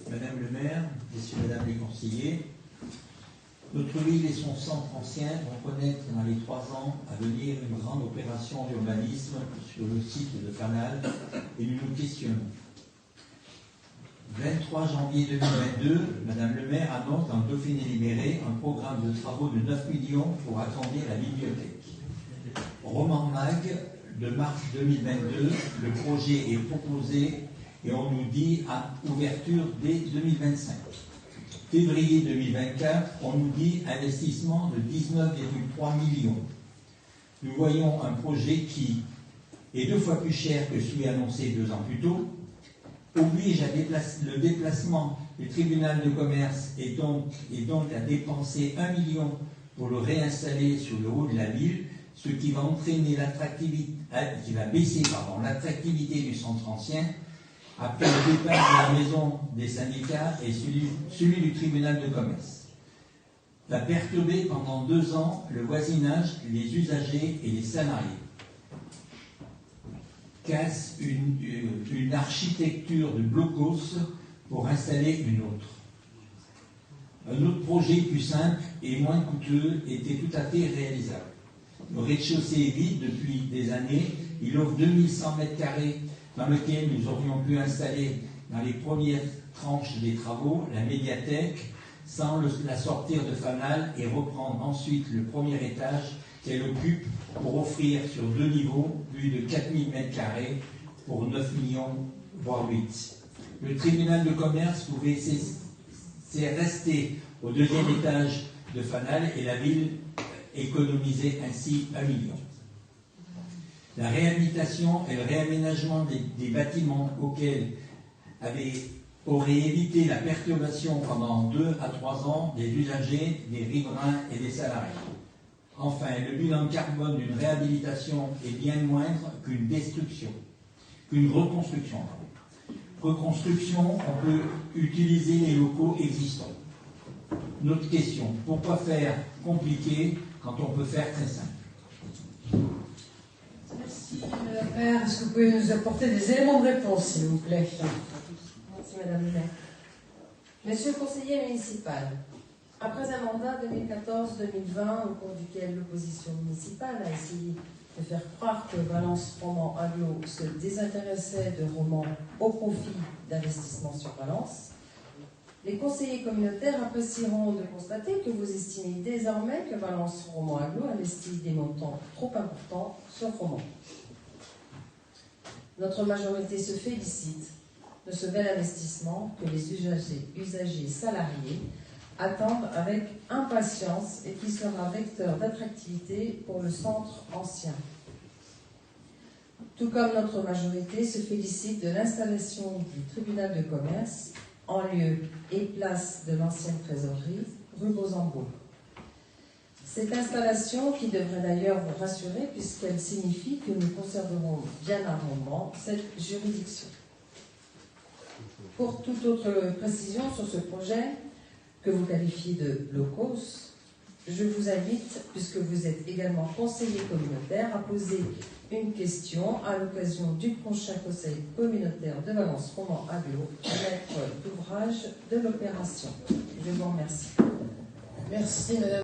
Madame le maire, messieurs, mesdames les conseillers, notre ville et son centre ancien vont connaître dans les 3 ans à venir une grande opération d'urbanisme sur le site de Fanal et nous nous questionnons. 23 janvier 2022, Madame le maire annonce dans le Dauphiné libéré un programme de travaux de 9 millions pour agrandir la bibliothèque. Roman Mag, de mars 2022, le projet est proposé et on nous dit à ouverture dès 2025. Février 2024, on nous dit investissement de 19,3 millions. Nous voyons un projet qui est 2 fois plus cher que celui annoncé 2 ans plus tôt, oblige à le déplacement du tribunal de commerce et donc à dépenser 1 million pour le réinstaller sur le haut de la ville, ce qui va entraîner qui va baisser l'attractivité du centre ancien après le départ de la maison des syndicats et celui du tribunal de commerce. Va perturber pendant 2 ans le voisinage, les usagers et les salariés. Casse une architecture de blocos pour installer une autre. Un autre projet plus simple et moins coûteux était tout à fait réalisable. Le rez-de-chaussée est vide depuis des années. Il offre 2100 m² dans lequel nous aurions pu installer dans les premières tranches des travaux la médiathèque sans la sortir de Fanal et reprendre ensuite le premier étage qu'elle occupe pour offrir sur 2 niveaux plus de 4000 m² pour 9 millions, voire 8. Le tribunal de commerce pouvait rester au 2e étage de Fanal et la ville économisait ainsi 1 million. La réhabilitation et le réaménagement des bâtiments auxquels aurait évité la perturbation pendant 2 à 3 ans des usagers, des riverains et des salariés. Enfin, le bilan carbone d'une réhabilitation est bien moindre qu'une reconstruction. Reconstruction, on peut utiliser les locaux existants. Notre question, pourquoi faire compliqué quand on peut faire très simple? Merci, Madame la maire. Est-ce que vous pouvez nous apporter des éléments de réponse, s'il vous plaît? Merci, Madame la maire. Monsieur le conseiller municipal, après un mandat 2014-2020 au cours duquel l'opposition municipale a essayé de faire croire que Valence Romand Aglo se désintéressait de Romand au profit d'investissements sur Valence, les conseillers communautaires apprécieront de constater que vous estimez désormais que Valence Romand Aglo investit des montants trop importants sur Romand. Notre majorité se félicite de ce bel investissement que les usagers salariés attendent avec impatience et qui sera vecteur d'attractivité pour le centre ancien. Tout comme notre majorité se félicite de l'installation du tribunal de commerce en lieu et place de l'ancienne trésorerie, rue Beauzembourg. Cette installation, qui devrait d'ailleurs vous rassurer puisqu'elle signifie que nous conserverons bien à Romand cette juridiction. Pour toute autre précision sur ce projet, que vous qualifiez de locos, je vous invite, puisque vous êtes également conseiller communautaire, à poser une question à l'occasion du prochain conseil communautaire de Valence Romand Aglo, maître d'ouvrage de l'opération. Je vous remercie. Merci, Madame.